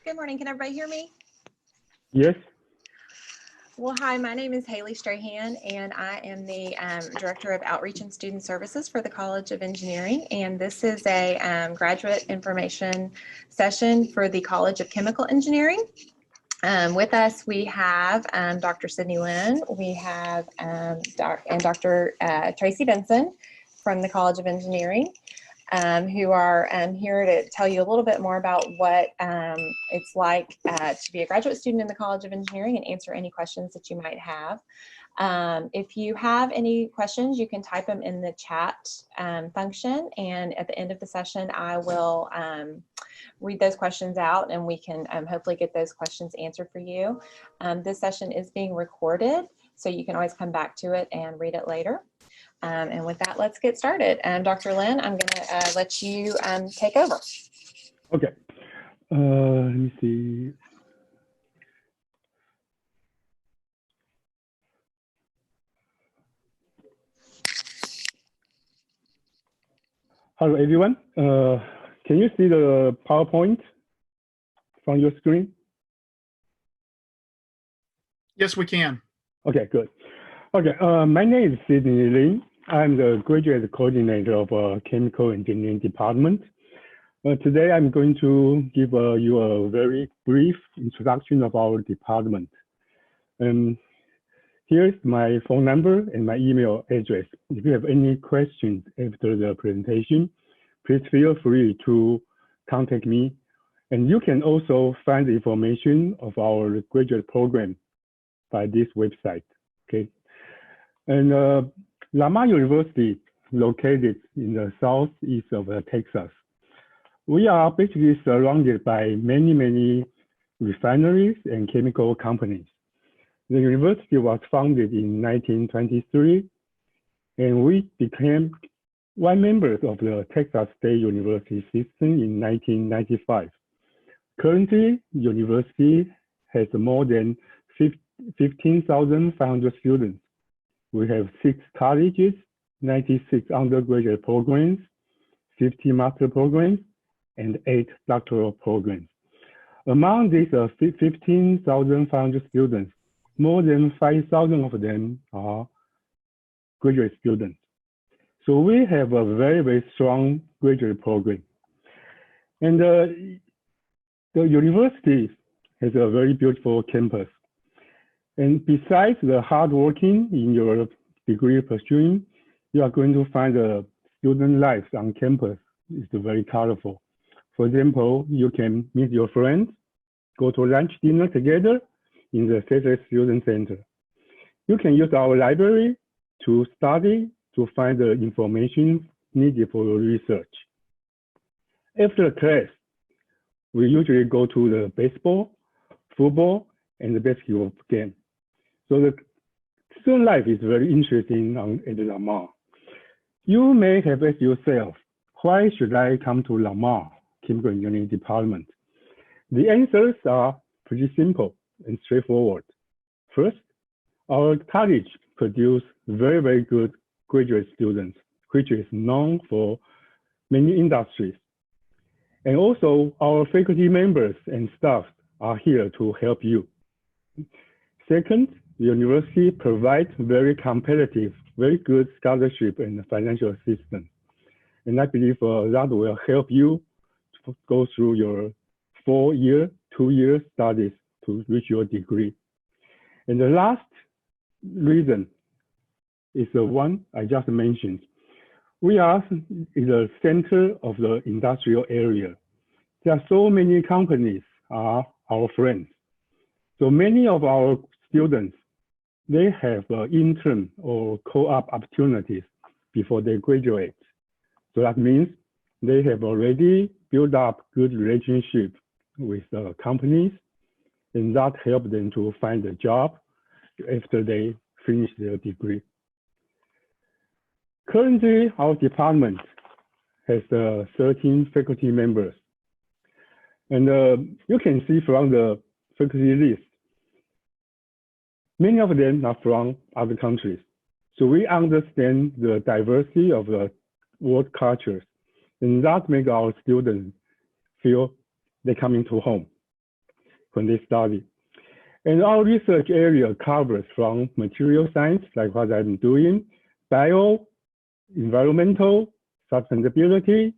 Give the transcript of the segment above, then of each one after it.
Good morning. Can everybody hear me? Yes. Well, hi, my name is Haley Strahan, and I am the Director of Outreach and Student Services for the College of Engineering. And this is a graduate information session for the College of Chemical Engineering. With us, we have Dr. Sidney Lynn, we have Dr. Tracy Benson from the College of Engineering, who are here to tell you a little bit more about what it's like to be a graduate student in the College of Engineering and answer any questions that you might have. If you have any questions, you can type them in the chat function, and at the end of the session, I will read those questions out and we can hopefully get those questions answered for you. This session is being recorded, so you can always come back to it and read it later. And with that, let's get started. Dr. Lynn, I'm going to let you take over. Okay. Let me see. Hello, everyone. Can you see the PowerPoint from your screen? Yes, we can. Okay, good. Okay, my name is Sidney Lin. I'm the graduate coordinator of Chemical Engineering Department. Today, I'm going to give you a very brief introduction of our department. Here's my phone number and my email address. If you have any questions after the presentation, please feel free to contact me. And you can also find information of our graduate program by this website, okay? And Lamar University, located in the southeast of Texas. We are basically surrounded by many refineries and chemical companies. The university was founded in 1923, and we became one member of the Texas State University system in 1995. Currently, the university has more than 15,500 students. We have 6 colleges, 96 undergraduate programs, 50 master programs, and 8 doctoral programs. Among these 15,500 students, more than 5,000 of them are graduate students. So we have a very strong graduate program. And the university has a very beautiful campus. And besides the hard working in your degree pursuing, you are going to find the student life on campus is very colorful. For example, you can meet your friends, go to lunch, dinner together in the CSS Student Center. You can use our library to study, to find the information needed for your research. After class, we usually go to the baseball, football, and the basketball game. So the student life is very interesting at Lamar. You may have asked yourself, why should I come to Lamar Chemical Engineering Department? The answers are pretty simple and straightforward. First, our college produces very good graduate students, which is known for many industries. And also, our faculty members and staff are here to help you. Second, the university provides very competitive, very good scholarship and financial assistance. And I believe that will help you to go through your 4-year, 2-year studies to reach your degree. And the last reason is the one I just mentioned. We are in the center of the industrial area. There are so many companies are our friends. So many of our students, they have intern or co-op opportunities before they graduate. So that means they have already built up good relationship with companies, and that helps them to find a job after they finish their degree. Currently, our department has 13 faculty members. And you can see from the faculty list, many of them are from other countries. So we understand the diversity of the world cultures, and that makes our students feel they're coming to home. when they study. And our research area covers from material science, like what I'm doing, bio, environmental, sustainability,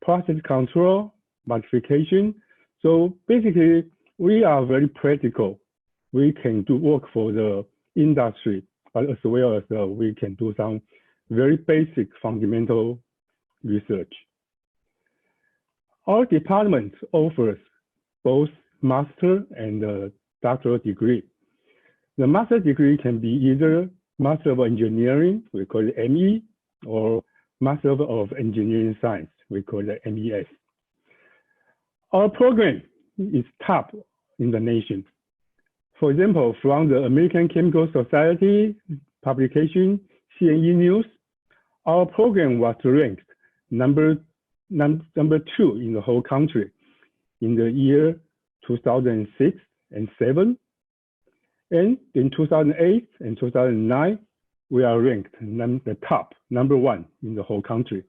process control, modification. So basically, we are very practical. We can do work for the industry, but as well as we can do some very basic fundamental research. Our department offers both master and doctoral degree. The master degree can be either Master of Engineering, we call it ME, or Master of Engineering Science, we call it MES. Our program is top in the nation. For example, from the American Chemical Society publication, CNE News, our program was ranked number 2 in the whole country in the year 2006 and 7. And in 2008 and 2009, we are ranked the top, number 1 in the whole country.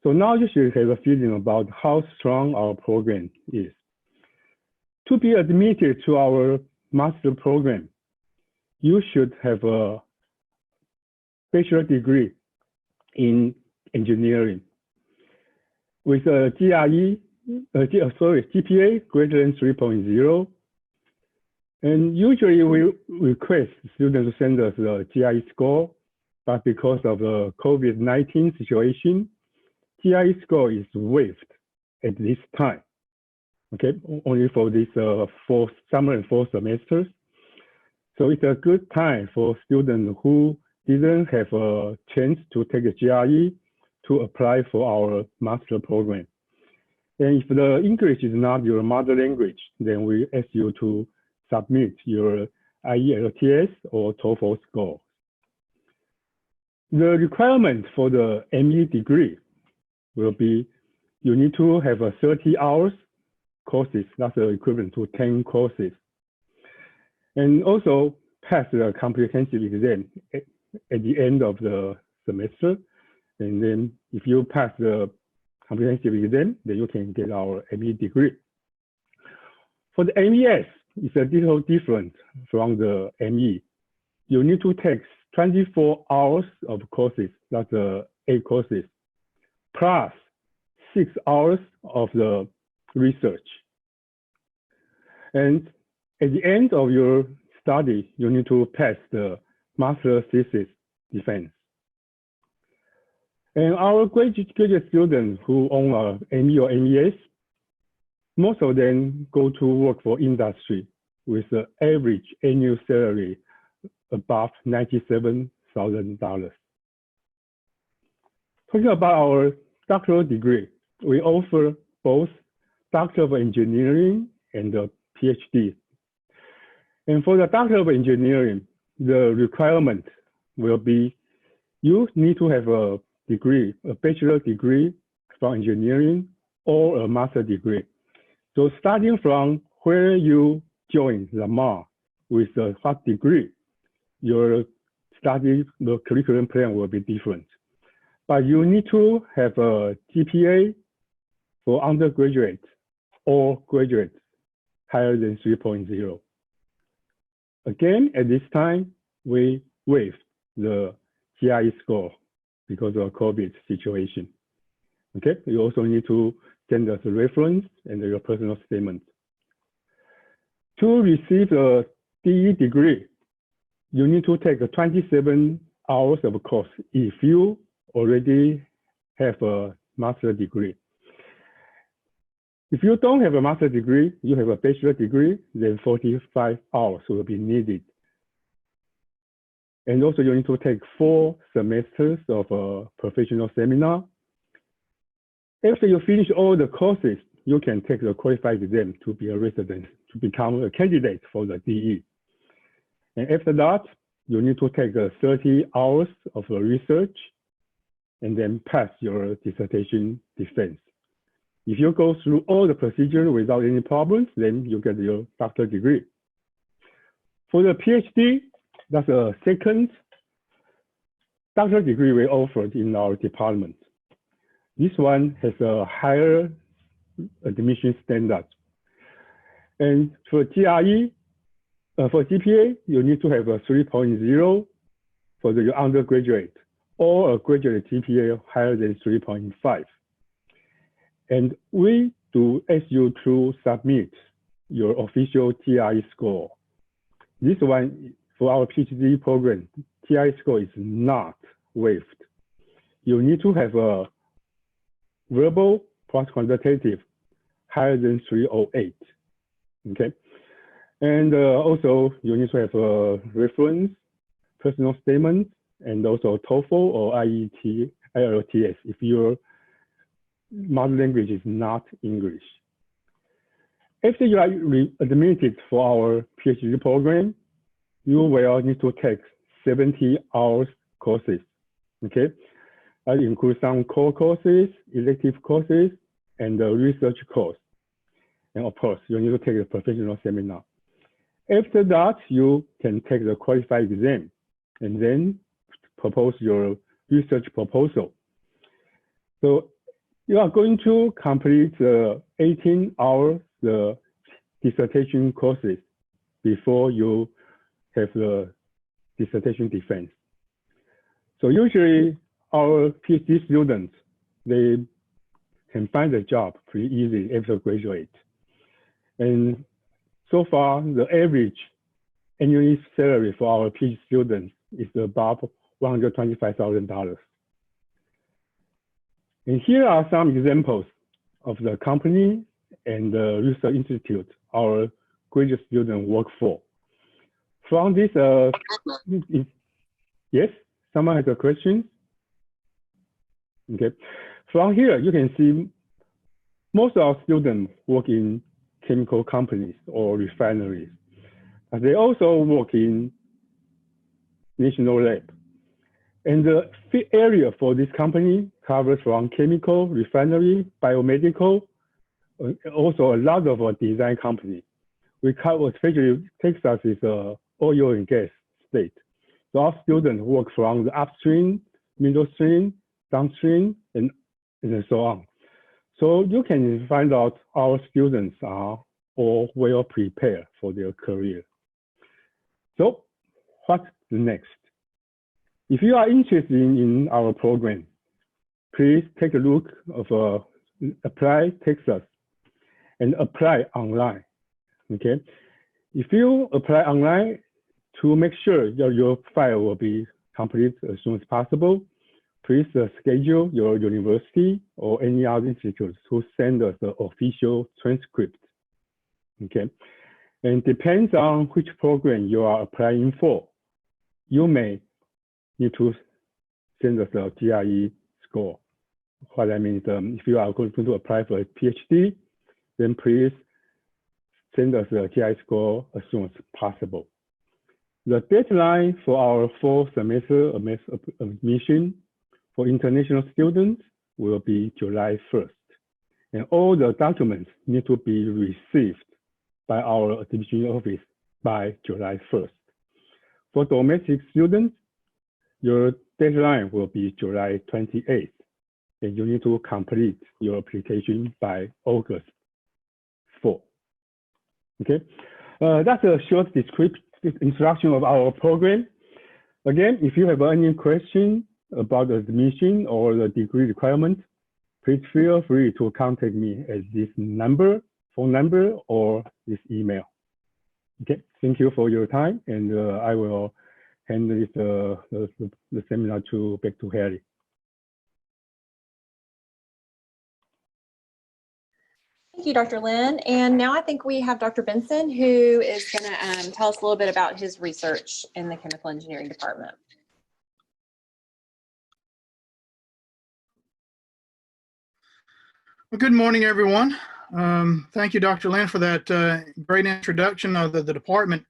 So now you should have a feeling about how strong our program is. To be admitted to our master program, you should have a bachelor degree in engineering with a GPA greater than 3.0. And usually we request students to send us the GRE score, but because of the COVID-19 situation, GRE score is waived at this time. Okay, only for this summer and fall semesters. So it's a good time for students who didn't have a chance to take a GRE to apply for our master program. And if the English is not your mother language, then we ask you to submit your IELTS or TOEFL score. The requirement for the ME degree will be you need to have a 30 hours courses, that's equivalent to 10 courses. And also pass the comprehensive exam at the end of the semester. And then if you pass the comprehensive exam, then you can get our ME degree. For the MES, it's a little different from the ME. You need to take 24 hours of courses, that's 8 courses, plus 6 hours of the research. And at the end of your study, you need to pass the master thesis defense. And our graduate students who own a ME or MES, most of them go to work for industry with an average annual salary above $97,000. Talking about our doctoral degree, we offer both Doctor of Engineering and a PhD. And for the Doctor of Engineering, the requirement will be you need to have a degree, a bachelor degree from engineering or a master degree. So starting from where you join Lamar with what degree, your study, the curriculum plan will be different. But you need to have a GPA for undergraduate or graduate higher than 3.0. Again, at this time, we waived the GRE score because of COVID situation. Okay, you also need to send us a reference and your personal statement. To receive a DE degree, you need to take 27 hours of a course if you already have a master degree. If you don't have a master degree, you have a bachelor degree, then 45 hours will be needed. And also you need to take 4 semesters of a professional seminar. After you finish all the courses, you can take the qualified exam to be a resident, to become a candidate for the DE. And after that, you need to take 30 hours of research and then pass your dissertation defense. If you go through all the procedures without any problems, then you get your doctorate degree. For the PhD, that's a second doctorate degree we offered in our department. This one has a higher admission standard. And for GRE, for GPA, you need to have a 3.0 for your undergraduate or a graduate GPA higher than 3.5. And we do ask you to submit your official GRE score. This one, for our PhD program, GRE score is not waived. You need to have a verbal plus quantitative higher than 308, okay? And also, you need to have a reference, personal statement, and also TOEFL or IELTS if your mother language is not English. After you are admitted for our PhD program, you will need to take 70 hours courses, okay? That includes some core courses, elective courses, and the research course. And of course, you need to take a professional seminar. After that, you can take the qualified exam and then propose your research proposal. So you are going to complete the 18 hours the dissertation courses before you have the dissertation defense. So usually our PhD students, they can find a job pretty easy after graduate. And so far, the average annual salary for our PhD students is about $125,000. And here are some examples of the company and the research institute our graduate students work for. From this, yes, someone has a question? Okay, from here, you can see most of our students work in chemical companies or refineries. They also work in national lab. And the area for this company covers from chemical, refinery, biomedical, also a lot of design companies. We cover, especially Texas is an oil and gas state. So our students work from the upstream, middle stream, downstream, and so on. So you can find out our students are all well prepared for their career. So what's next? If you are interested in our program, please take a look of Apply Texas and apply online, okay? If you apply online, to make sure that your file will be complete as soon as possible, please schedule your university or any other institute to send us the official transcript, okay? And depends on which program you are applying for, you may need to send us a GRE score. What that means, if you are going to apply for a PhD, then please send us a GRE score as soon as possible. The deadline for our fall semester admission for international students will be July 1st. And all the documents need to be received by our admission office by July 1st. For domestic students, your deadline will be July 28th, and you need to complete your application by August 4th. Okay, that's a short introduction of our program. Again, if you have any question about the admission or the degree requirement, please feel free to contact me at this number, phone number, or this email. Okay, thank you for your time, and I will hand this, the seminar back to Haley. Thank you, Dr. Lynn. And now I think we have Dr. Benson, who is going to tell us a little bit about his research in the chemical engineering department. Well, good morning, everyone. Thank you, Dr. Lynn, for that great introduction of the department.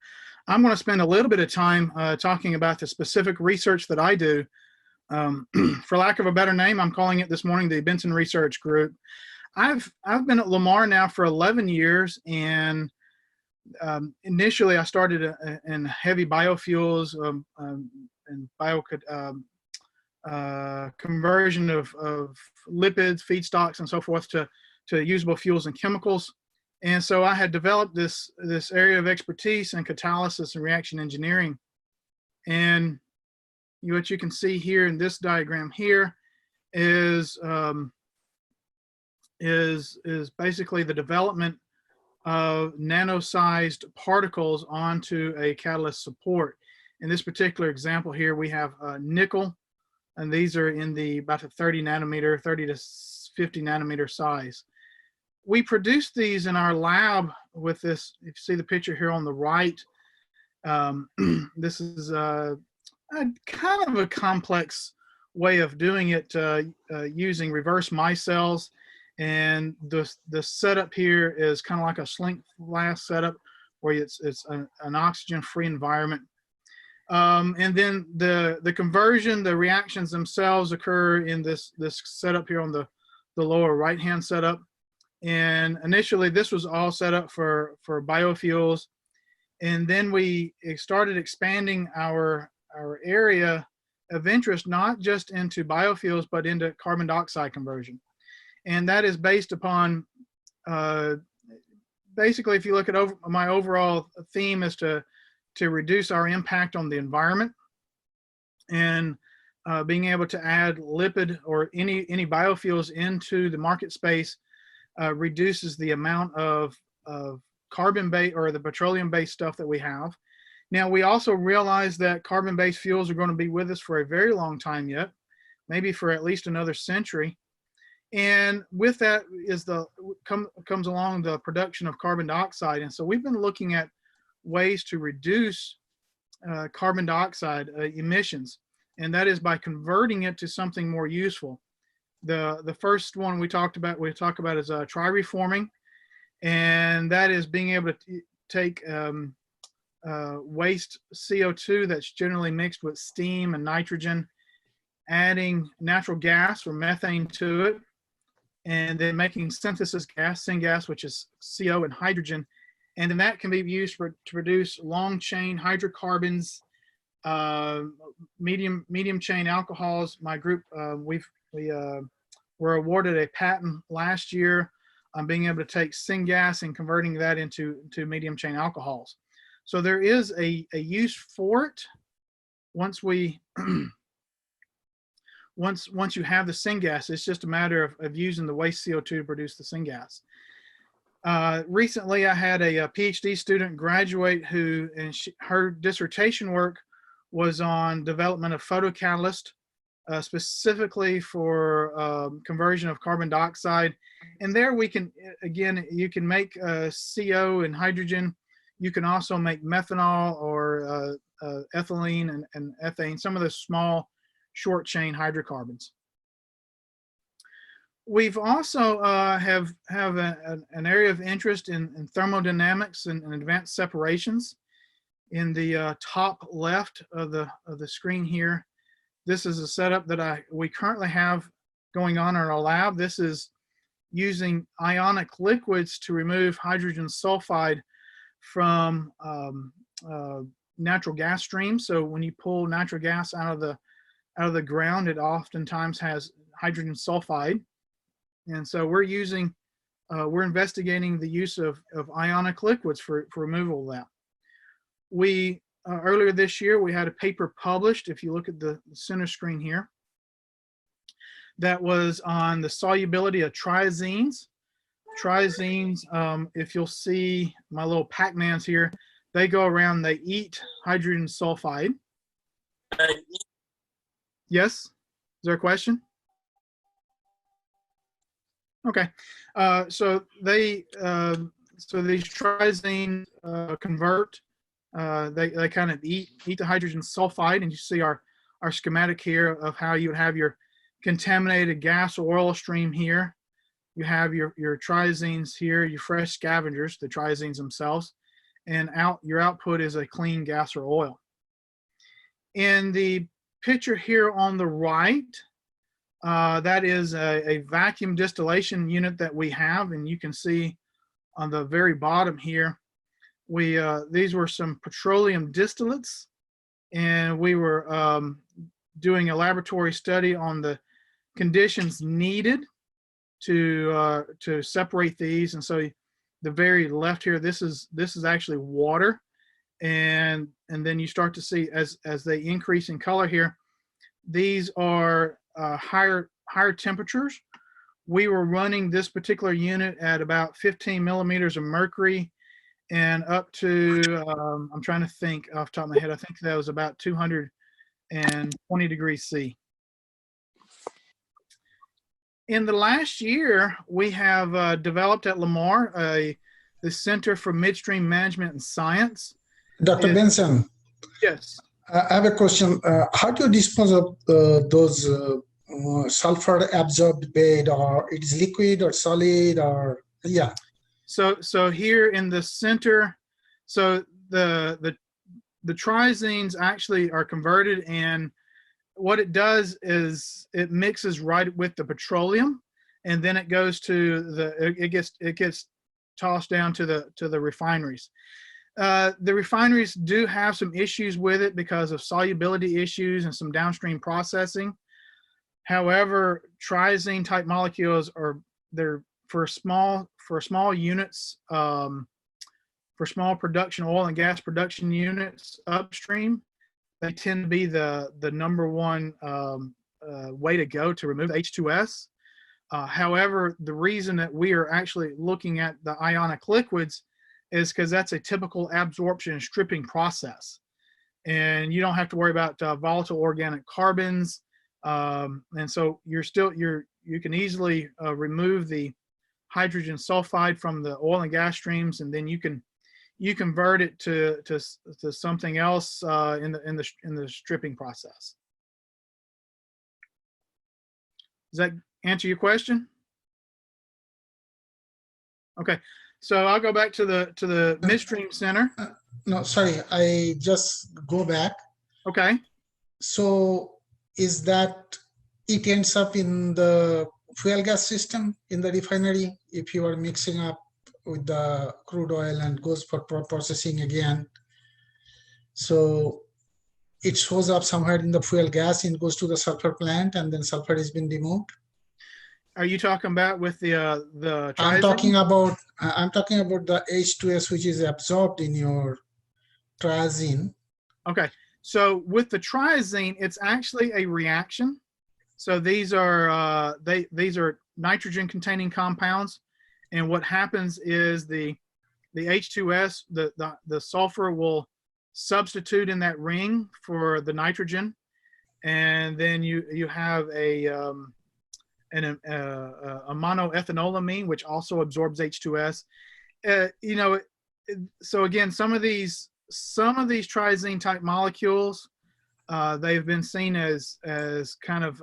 I'm going to spend a little bit of time talking about the specific research that I do. For lack of a better name, I'm calling it this morning the Benson Research Group. I've been at Lamar now for 11 years, and initially I started in heavy biofuels and conversion of lipids, feedstocks, and so forth to usable fuels and chemicals. And so I had developed this area of expertise in catalysis and reaction engineering. And what you can see here in this diagram here is basically the development of nano-sized particles onto a catalyst support. In this particular example here, we have nickel, and these are in about the 30 to 50 nanometer size. We produced these in our lab with this. If you see the picture here on the right, this is a kind of a complex way of doing it using reverse micelles. And the setup here is kind of like a slink flask setup where it's an oxygen-free environment. And then the conversion, the reactions themselves occur in this setup here on the lower right-hand setup. And initially, this was all set up for biofuels. And then we started expanding our area of interest, not just into biofuels, but into carbon dioxide conversion. And that is based upon, basically, if you look at my overall theme is to reduce our impact on the environment, and being able to add lipid or any biofuels into the market space reduces the amount of carbon-based or the petroleum-based stuff that we have. Now, we also realize that carbon-based fuels are going to be with us for a very long time yet, maybe for at least another century. And with that comes along the production of carbon dioxide. And so we've been looking at ways to reduce carbon dioxide emissions, and that is by converting it to something more useful. The first one we talk about is tri-reforming, and that is being able to take waste CO2 that's generally mixed with steam and nitrogen, adding natural gas or methane to it, and then making synthesis gas, syngas, which is CO and hydrogen. And then that can be used to produce long chain hydrocarbons, medium chain alcohols. My group, we were awarded a patent last year on being able to take syngas and converting that into medium chain alcohols. So there is a use for it once we once you have the syngas. It's just a matter of using the waste CO2 to produce the syngas. Recently, I had a PhD student graduate her dissertation work was on development of photocatalyst, specifically for conversion of carbon dioxide. And there we can, again, you can make CO and hydrogen. You can also make methanol or ethylene and ethane, some of the small short chain hydrocarbons. We've also have an area of interest in thermodynamics and advanced separations. In the top left of the screen here, this is a setup that we currently have going on in our lab. This is using ionic liquids to remove hydrogen sulfide from natural gas streams. So when you pull natural gas out of the ground, it oftentimes has hydrogen sulfide. And so we're investigating the use of ionic liquids for removal of that. We, earlier this year, we had a paper published, if you look at the center screen here, that was on the solubility of triazines. Triazines, if you'll see my little Pac-Mans here, they go around, they eat hydrogen sulfide. Yes? Is there a question? Okay, so these triazines convert. They kind of eat the hydrogen sulfide, and you see our schematic here of how you would have your contaminated gas or oil stream here. You have your triazines here, your fresh scavengers, the triazines themselves, and your output is a clean gas or oil. In the picture here on the right, that is a vacuum distillation unit that we have, and you can see on the very bottom here, these were some petroleum distillates, and we were doing a laboratory study on the conditions needed to separate these. And so the very left here, this is actually water, and then you start to see as they increase in color here, these are higher temperatures. We were running this particular unit at about 15 millimeters of mercury and up to I'm trying to think off the top of my head, I think that was about 220 degrees C. In the last year, we have developed at Lamar the Center for Midstream Management and Science. Dr. Benson, Yes. I have a question. How do you dispose of those sulfur absorbed bed, or it's liquid or solid, or yeah? So here in the center, so the triazines actually are converted, and what it does is it mixes right with the petroleum, and then it goes to it gets tossed down to the refineries. The refineries do have some issues with it because of solubility issues and some downstream processing. However, triazine type molecules they're for small units, for small production oil and gas production units upstream. They tend to be the number one way to go to remove H2S. However, the reason that we are actually looking at the ionic liquids is because that's a typical absorption and stripping process, and you don't have to worry about volatile organic carbons, and so you can easily remove the hydrogen sulfide from the oil and gas streams, and then you convert it to something else in the stripping process. Does that answer your question? Okay, so I'll go back to the midstream center. No, sorry, I just go back. Okay. So is that it ends up in the fuel gas system in the refinery if you are mixing up with the crude oil and goes for processing again? So it shows up somewhere in the fuel gas and goes to the sulfur plant, and then sulfur has been removed. Are you talking about with the I'm talking about the H2S, which is absorbed in your triazine. Okay, so with the triazine, it's actually a reaction. So these are these are nitrogen containing compounds, and what happens is the H2S, the sulfur will substitute in that ring for the nitrogen, and then you have a monoethanolamine, which also absorbs H2S. So again, some of these triazine type molecules, they've been seen as kind of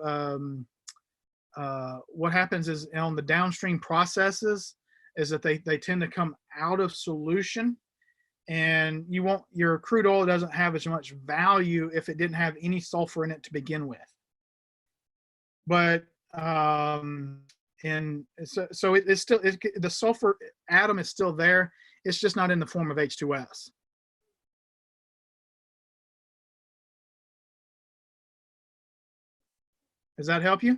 what happens is on the downstream processes is that they tend to come out of solution, and your crude oil doesn't have as much value if it didn't have any sulfur in it to begin with. But and so it's still the sulfur atom is still there. It's just not in the form of H2S. Does that help you?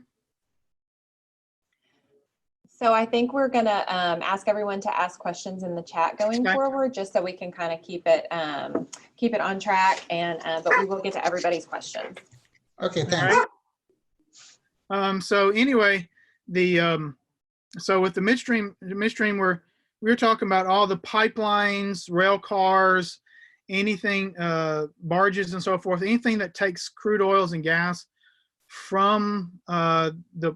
So I think we're gonna ask everyone to ask questions in the chat going forward, just so we can kind of keep it on track, and but we will get to everybody's questions. Okay, thanks. Right. So anyway, so with the midstream, we're talking about all the pipelines, rail cars, anything, barges and so forth, anything that takes crude oils and gas from the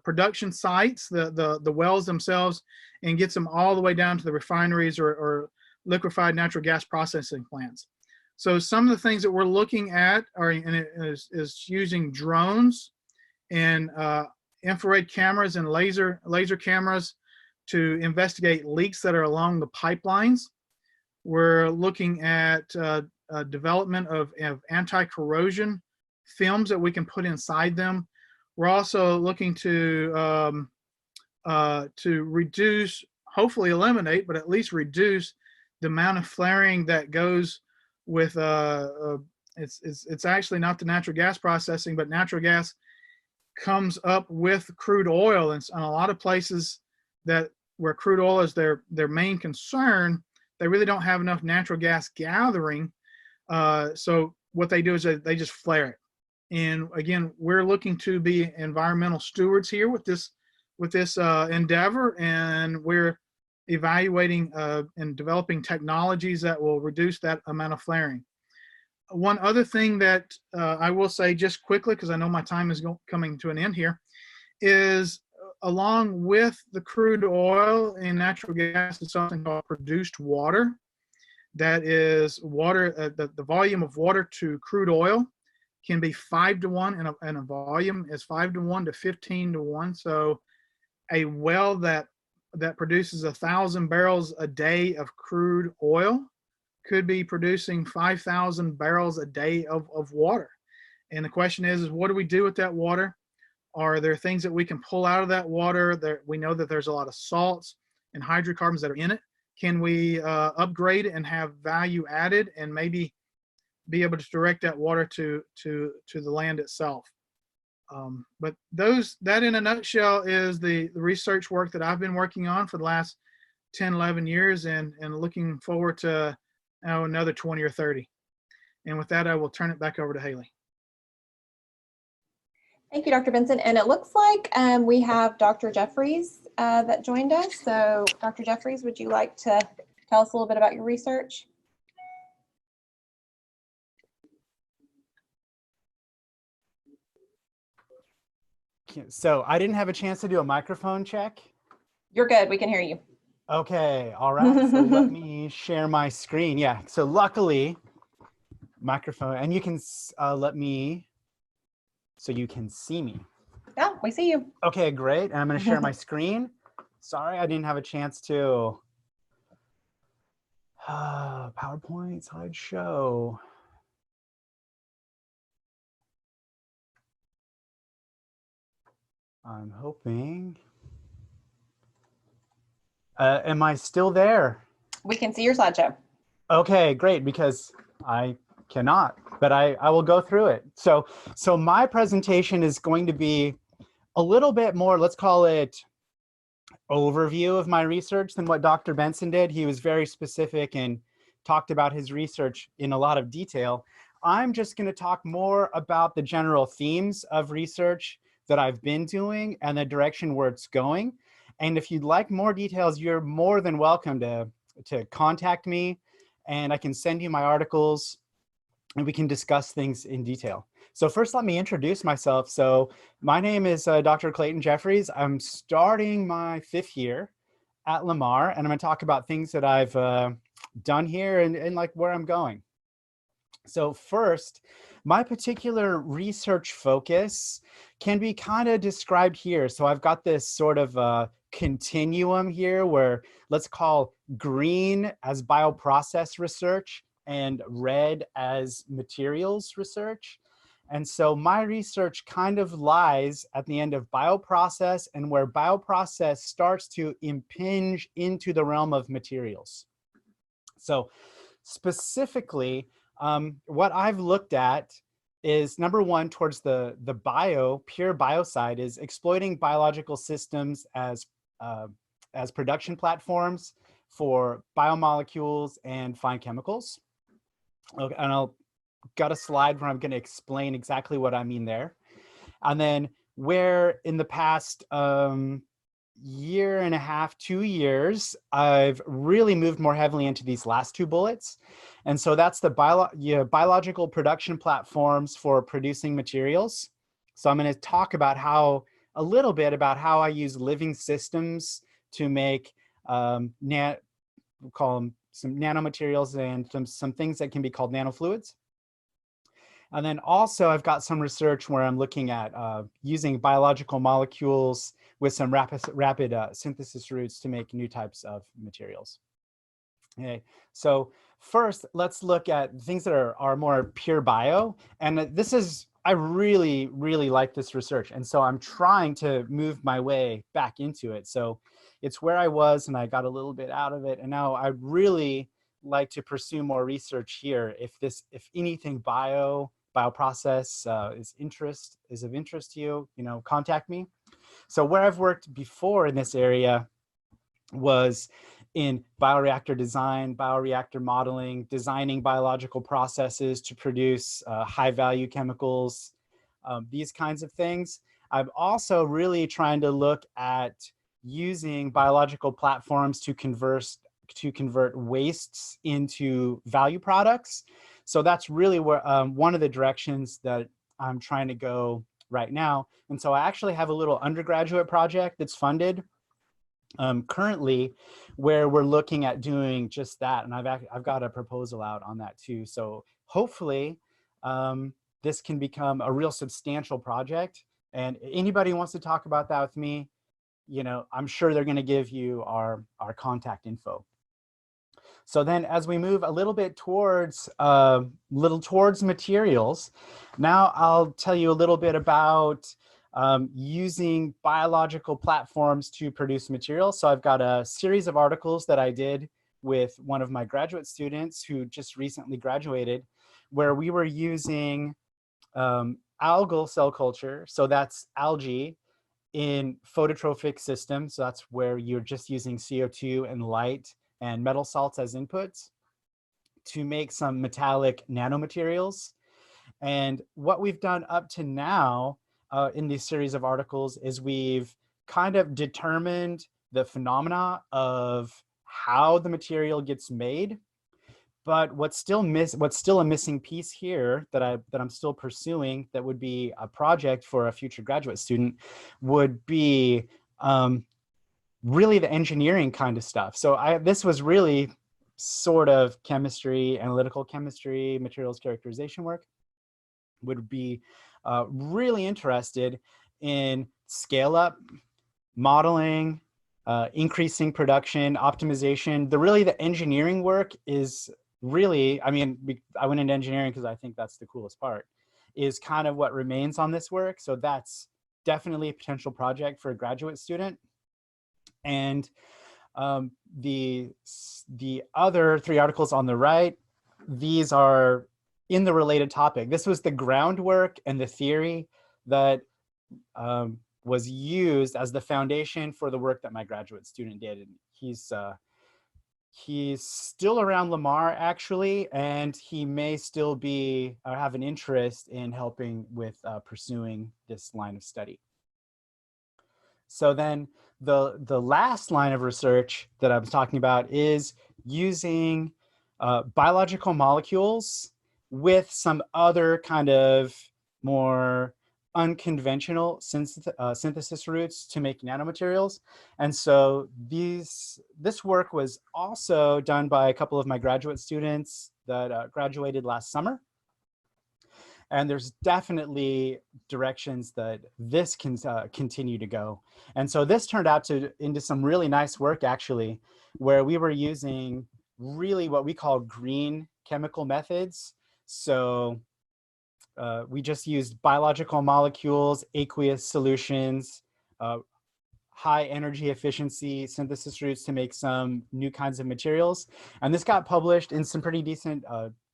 production sites, the wells themselves, and gets them all the way down to the refineries or liquefied natural gas processing plants. So some of the things that we're looking at is using drones and infrared cameras and laser cameras to investigate leaks that are along the pipelines. We're looking at development of anti-corrosion films that we can put inside them. We're also looking to reduce, hopefully eliminate, but at least reduce the amount of flaring that goes with it's actually not the natural gas processing, but natural gas comes up with crude oil, and a lot of places that where crude oil is their main concern, they really don't have enough natural gas gathering. So what they do is they just flare it. And again, we're looking to be environmental stewards here with this endeavor, and we're evaluating and developing technologies that will reduce that amount of flaring. One other thing that I will say just quickly, because I know my time is coming to an end here, is along with the crude oil and natural gas is something called produced water. That is water, the volume of water to crude oil can be 5 to 1, and a volume is 5 to 1 to 15 to 1. So a well that produces 1,000 barrels a day of crude oil could be producing 5,000 barrels a day of water. And the question is what do we do with that water? Are there things that we can pull out of that water? We know that there's a lot of salts and hydrocarbons that are in it. Can we upgrade it and have value added and maybe be able to direct that water to the land itself? But that in a nutshell is the research work that I've been working on for the last 10, 11 years, and looking forward to another 20 or 30. And with that, I will turn it back over to Haley. Thank you, Dr. Benson. And it looks like we have Dr. Jeffries that joined us. So Dr. Jeffries, would you like to tell us a little bit about your research? So I didn't have a chance to do a microphone check. You're good. We can hear you. Okay. All right. So let me share my screen. Yeah. So luckily, microphone, and you can let me, so you can see me. Yeah, we see you. Okay, great. And I'm going to share my screen. Sorry, I didn't have a chance to. PowerPoint slideshow. I'm hoping. Am I still there? We can see your slideshow. Okay, great, because I cannot, but I will go through it. So my presentation is going to be a little bit more, let's call it overview of my research than what Dr. Benson did. He was very specific and talked about his research in a lot of detail. I'm just going to talk more about the general themes of research that I've been doing and the direction where it's going. And if you'd like more details, you're more than welcome to contact me, and I can send you my articles and we can discuss things in detail. So first, let me introduce myself. So my name is Dr. Clayton Jeffries. I'm starting my 5th year at Lamar, and I'm going to talk about things that I've done here and like where I'm going. So first, my particular research focus can be kind of described here. So I've got this sort of continuum here where let's call green as bioprocess research and red as materials research. And so my research kind of lies at the end of bioprocess and where bioprocess starts to impinge into the realm of materials. So specifically, what I've looked at is number one, towards the pure bio side, is exploiting biological systems as production platforms for biomolecules and fine chemicals. Okay, and I'll got a slide where I'm going to explain exactly what I mean there. And then where in the past year and a half, 2 years, I've really moved more heavily into these last 2 bullets. And so that's the biological production platforms for producing materials. So I'm going to talk about a little bit about how I use living systems to make we'll call them some nanomaterials and some things that can be called nanofluids. And then also I've got some research where I'm looking at using biological molecules with some rapid synthesis routes to make new types of materials. Okay, so first let's look at things that are more pure bio. And this is, I really, really like this research. And so I'm trying to move my way back into it. So it's where I was and I got a little bit out of it. And now I'd really like to pursue more research here. If anything bioprocess is of interest to you, contact me. So where I've worked before in this area was in bioreactor design, bioreactor modeling, designing biological processes to produce high value chemicals, these kinds of things. I'm also really trying to look at using biological platforms to convert wastes into value products. So that's really where one of the directions that I'm trying to go right now. And so I actually have a little undergraduate project that's funded currently, where we're looking at doing just that. And I've got a proposal out on that too. So hopefully this can become a real substantial project. And anybody who wants to talk about that with me, you know, I'm sure they're going to give you our contact info. So then as we move a little bit towards materials, now I'll tell you a little bit about using biological platforms to produce materials. So I've got a series of articles that I did with one of my graduate students who just recently graduated, where we were using algal cell culture. So that's algae in phototrophic systems. So that's where you're just using CO2 and light and metal salts as inputs to make some metallic nanomaterials. And what we've done up to now in these series of articles is we've kind of determined the phenomena of how the material gets made. But what's still a missing piece here that I'm still pursuing, that would be a project for a future graduate student, would be really the engineering kind of stuff. So this was really sort of chemistry, analytical chemistry, materials characterization work. Would be really interested in scale up, modeling, increasing production, optimization. The engineering work is really, I mean, I went into engineering because I think that's the coolest part, is kind of what remains on this work. So that's definitely a potential project for a graduate student. And the other 3 articles on the right, these are in the related topic. This was the groundwork and the theory that was used as the foundation for the work that my graduate student did. And he's still around Lamar, actually, and he may still be have an interest in helping with pursuing this line of study. So then the last line of research that I was talking about is using biological molecules with some other kind of more unconventional synthesis routes to make nanomaterials. And so this work was also done by a couple of my graduate students that graduated last summer. And there's definitely directions that this can continue to go. And so this turned out into some really nice work, actually, where we were using really what we call green chemical methods. So we just used biological molecules, aqueous solutions, high energy efficiency synthesis routes to make some new kinds of materials. And this got published in some pretty decent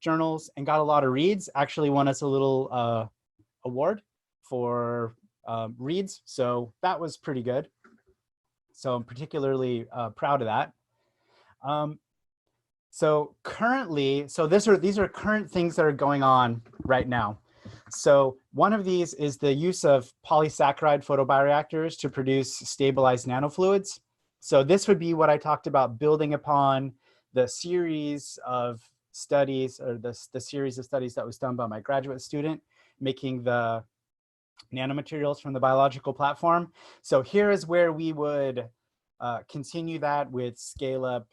journals and got a lot of reads. Actually won us a little award for reads. So that was pretty good. So I'm particularly proud of that. So currently, these are current things that are going on right now. So one of these is the use of polysaccharide photobioreactors to produce stabilized nanofluids. So this would be what I talked about, building upon the series of studies, or the series of studies that was done by my graduate student, making the nanomaterials from the biological platform. So here is where we would continue that with scale-up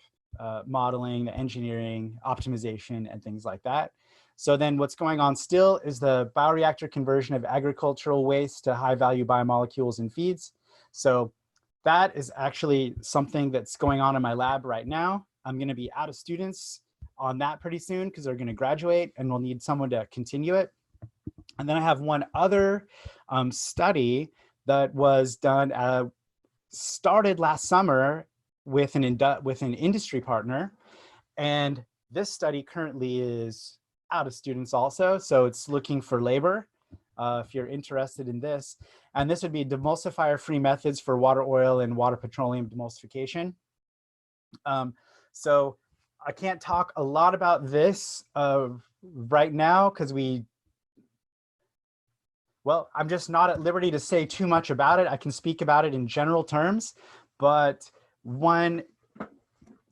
modeling, the engineering, optimization, and things like that. So then what's going on still is the bioreactor conversion of agricultural waste to high-value biomolecules and feeds. So that is actually something that's going on in my lab right now. I'm going to be out of students on that pretty soon because they're going to graduate and we'll need someone to continue it. And then I have one other study that was done, started last summer with an industry partner. And this study currently is out of students also. So it's looking for labor if you're interested in this. And this would be demulsifier-free methods for water, oil, and water petroleum demulsification. So I can't talk a lot about this right now because well, I'm just not at liberty to say too much about it. I can speak about it in general terms, but one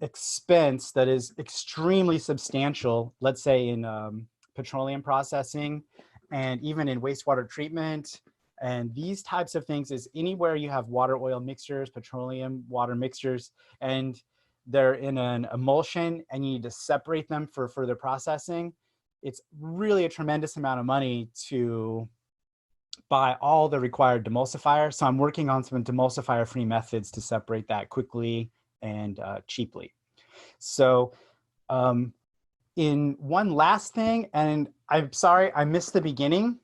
expense that is extremely substantial, let's say in petroleum processing and even in wastewater treatment and these types of things, is anywhere you have water oil mixtures, petroleum water mixtures, and they're in an emulsion and you need to separate them for further processing. It's really a tremendous amount of money to buy all the required demulsifier. So I'm working on some demulsifier-free methods to separate that quickly and cheaply. So in one last thing, and I'm sorry I missed the beginning,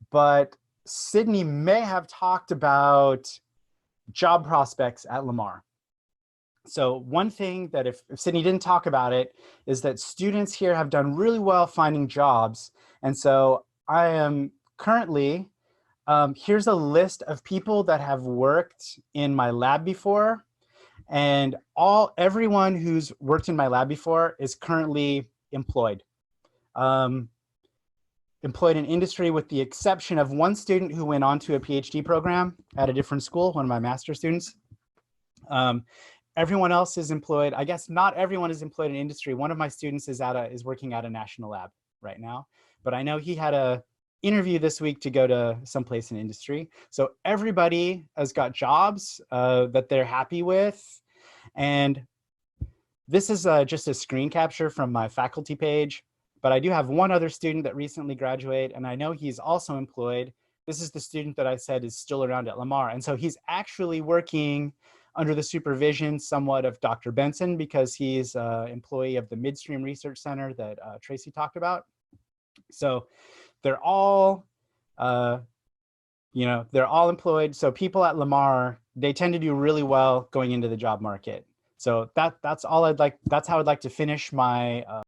but Sidney may have talked about job prospects at Lamar. So one thing that if Sidney didn't talk about it is that students here have done really well finding jobs. And so I am currently, here's a list of people that have worked in my lab before. And everyone who's worked in my lab before is currently employed. Employed in industry with the exception of one student who went on to a PhD program at a different school, one of my master's students. Everyone else is employed. I guess not everyone is employed in industry. One of my students is working at a national lab right now, but I know he had a interview this week to go to someplace in industry. So everybody has got jobs that they're happy with. And this is just a screen capture from my faculty page, but I do have one other student that recently graduated, and I know he's also employed. This is the student that I said is still around at Lamar. And so he's actually working under the supervision somewhat of Dr. Benson because he's an employee of the Midstream Research Center that Tracy talked about. So they're all, they're all employed. So people at Lamar, they tend to do really well going into the job market. So that's all that's how I'd like to finish my